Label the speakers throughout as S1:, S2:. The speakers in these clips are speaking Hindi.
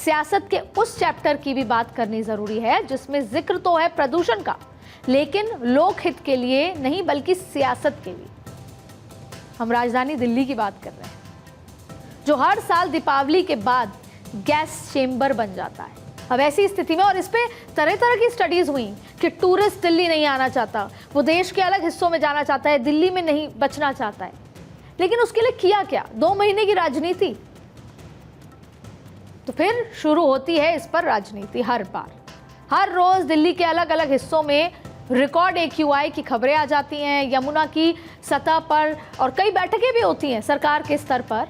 S1: सियासत के उस चैप्टर की भी बात करनी जरूरी है जिसमें जिक्र तो है प्रदूषण का, लेकिन लोकहित के लिए नहीं बल्कि सियासत के लिए। हम राजधानी दिल्ली की बात कर रहे हैं, जो हर साल दीपावली के बाद गैस चेंबर बन जाता है। अब ऐसी स्थिति में, और इस पे तरह तरह की स्टडीज हुई कि टूरिस्ट दिल्ली नहीं आना चाहता, वो देश के अलग हिस्सों में जाना चाहता है, दिल्ली में नहीं बचना चाहता है। लेकिन उसके लिए किया क्या? 2 महीने की राजनीति। तो फिर शुरू होती है इस पर राजनीति। हर बार, हर रोज दिल्ली के अलग अलग हिस्सों में रिकॉर्ड AQI की खबरें आ जाती हैं, यमुना की सतह पर, और कई बैठकें भी होती हैं सरकार के स्तर पर।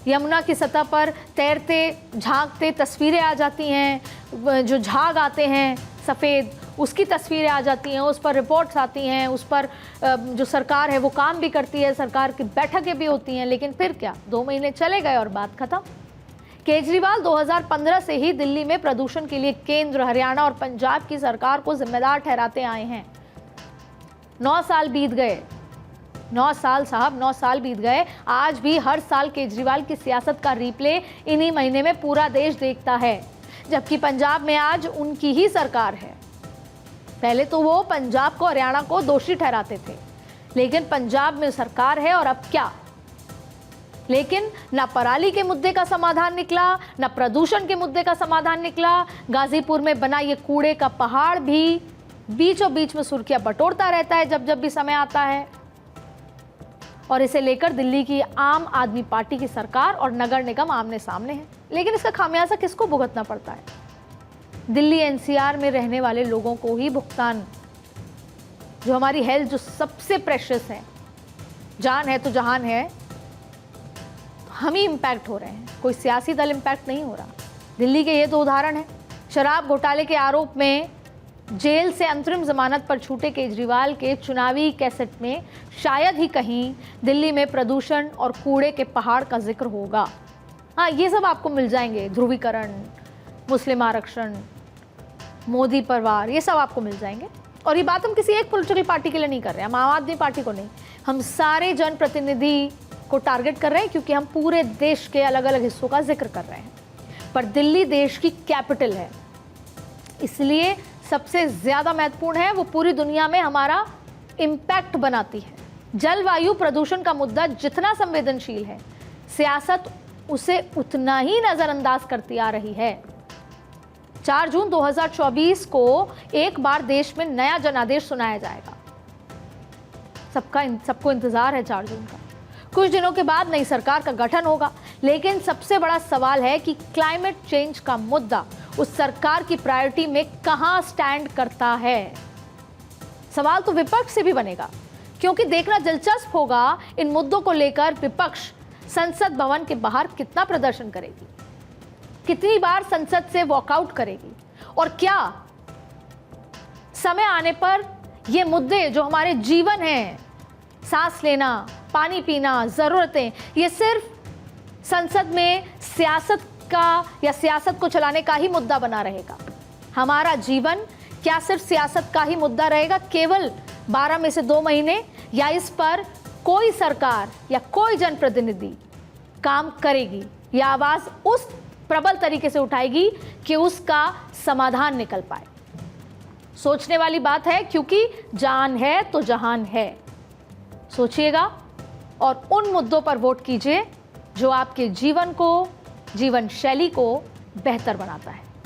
S1: यमुना की सतह पर तैरते झांकते तस्वीरें आ जाती हैं, जो झाग आते हैं सफ़ेद, उसकी तस्वीरें आ जाती हैं, उस पर रिपोर्ट्स आती हैं, उस पर जो सरकार है वो काम भी करती है, सरकार की बैठकें भी होती हैं। लेकिन फिर क्या, 2 महीने चले गए और बात खत्म। केजरीवाल 2015 से ही दिल्ली में प्रदूषण के लिए केंद्र, हरियाणा और पंजाब की सरकार को जिम्मेदार ठहराते आए हैं। 9 साल बीत गए, 9 साल साहब, 9 साल बीत गए। आज भी हर साल केजरीवाल की सियासत का रिप्ले इन्हीं महीने में पूरा देश देखता है, जबकि पंजाब में आज उनकी ही सरकार है। पहले तो वो पंजाब को, हरियाणा को दोषी ठहराते थे, लेकिन पंजाब में सरकार है और अब क्या? लेकिन ना पराली के मुद्दे का समाधान निकला, ना प्रदूषण के मुद्दे का समाधान निकला। गाजीपुर में बना ये कूड़े का पहाड़ भी बीचों बीच में सुर्खियां बटोरता रहता है जब जब भी समय आता है, और इसे लेकर दिल्ली की आम आदमी पार्टी की सरकार और नगर निगम आमने सामने हैं। लेकिन इसका खामियाजा किसको भुगतना पड़ता है? दिल्ली NCR में रहने वाले लोगों को ही भुगतान। जो हमारी हेल्थ, जो सबसे प्रेशियस है, जान है तो जहान है, हम ही इम्पैक्ट हो रहे हैं, कोई सियासी दल इम्पैक्ट नहीं हो रहा। दिल्ली के ये 2 उदाहरण हैं। शराब घोटाले के आरोप में जेल से अंतरिम जमानत पर छूटे केजरीवाल के चुनावी कैसेट में शायद ही कहीं दिल्ली में प्रदूषण और कूड़े के पहाड़ का जिक्र होगा। हाँ, ये सब आपको मिल जाएंगे, ध्रुवीकरण, मुस्लिम आरक्षण, मोदी परिवार, ये सब आपको मिल जाएंगे। और ये बात हम किसी एक पॉलिटिकल पार्टी के लिए नहीं कर रहे हैं, हम आम आदमी पार्टी को नहीं, हम सारे जनप्रतिनिधि को टारगेट कर रहे हैं, क्योंकि हम पूरे देश के अलग अलग हिस्सों का जिक्र कर रहे हैं। पर दिल्ली देश की कैपिटल है, इसलिए सबसे ज्यादा महत्वपूर्ण है, वो पूरी दुनिया में हमारा इम्पैक्ट बनाती है। जलवायु प्रदूषण का मुद्दा जितना संवेदनशील है, सियासत उसे उतना ही नजरअंदाज करती आ रही है। 4 जून 2024 को एक बार देश में नया जनादेश सुनाया जाएगा। सबको इंतजार है 4 जून का। कुछ दिनों के बाद नई सरकार का गठन होगा, लेकिन सबसे बड़ा सवाल है कि क्लाइमेट चेंज का मुद्दा उस सरकार की प्रायोरिटी में कहां स्टैंड करता है। सवाल तो विपक्ष से भी बनेगा, क्योंकि देखना दिलचस्प होगा इन मुद्दों को लेकर विपक्ष संसद भवन के बाहर कितना प्रदर्शन करेगी, कितनी बार संसद से वॉकआउट करेगी, और क्या समय आने पर ये मुद्दे जो हमारे जीवन हैं, सांस लेना, पानी पीना, जरूरतें, ये सिर्फ संसद में सियासत का या सियासत को चलाने का ही मुद्दा बना रहेगा। हमारा जीवन क्या सिर्फ सियासत का ही मुद्दा रहेगा केवल 12 में से 2 महीने, या इस पर कोई सरकार या कोई जनप्रतिनिधि काम करेगी या आवाज उस प्रबल तरीके से उठाएगी कि उसका समाधान निकल पाए? सोचने वाली बात है, क्योंकि जान है तो जहान है। सोचिएगा और उन मुद्दों पर वोट कीजिए जो आपके जीवन को, जीवन शैली को बेहतर बनाता है।